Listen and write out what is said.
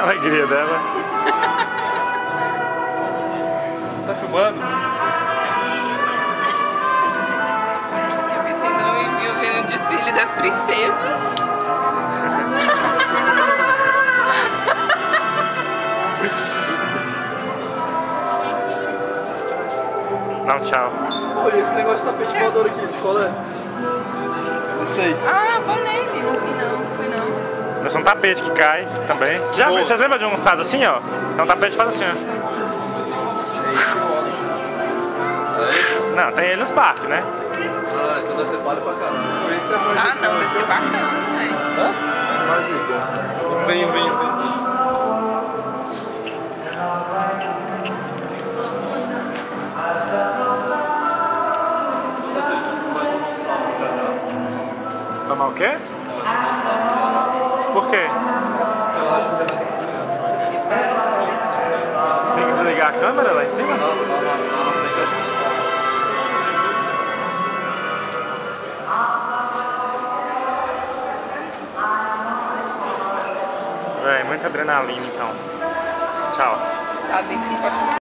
A alegria dela. Você tá filmando? Eu pensei não me viu vendo o desfile das princesas. Não, tchau. Olha esse negócio de tapete voador aqui, de qual é? Vocês. Ah, vou nele. Não fui não. Esse é um tapete que cai também. Já viu? Vocês lembram de um que faz assim, ó? É um tapete que faz assim, ó. É esse? Não, tem ele nos parques, né? Ah, então deve ser palha pra caramba. Esse é mais Ah, não, deve ser bacana, velho. Hã? Mais legal. Vem. Tomar o quê? Por quê? Eu acho que você vai ter que desligar. Tem que desligar a câmera lá em cima? Não, lá na frente eu acho que sim. Véi, muita adrenalina então. Tchau. Tá dentro, não pode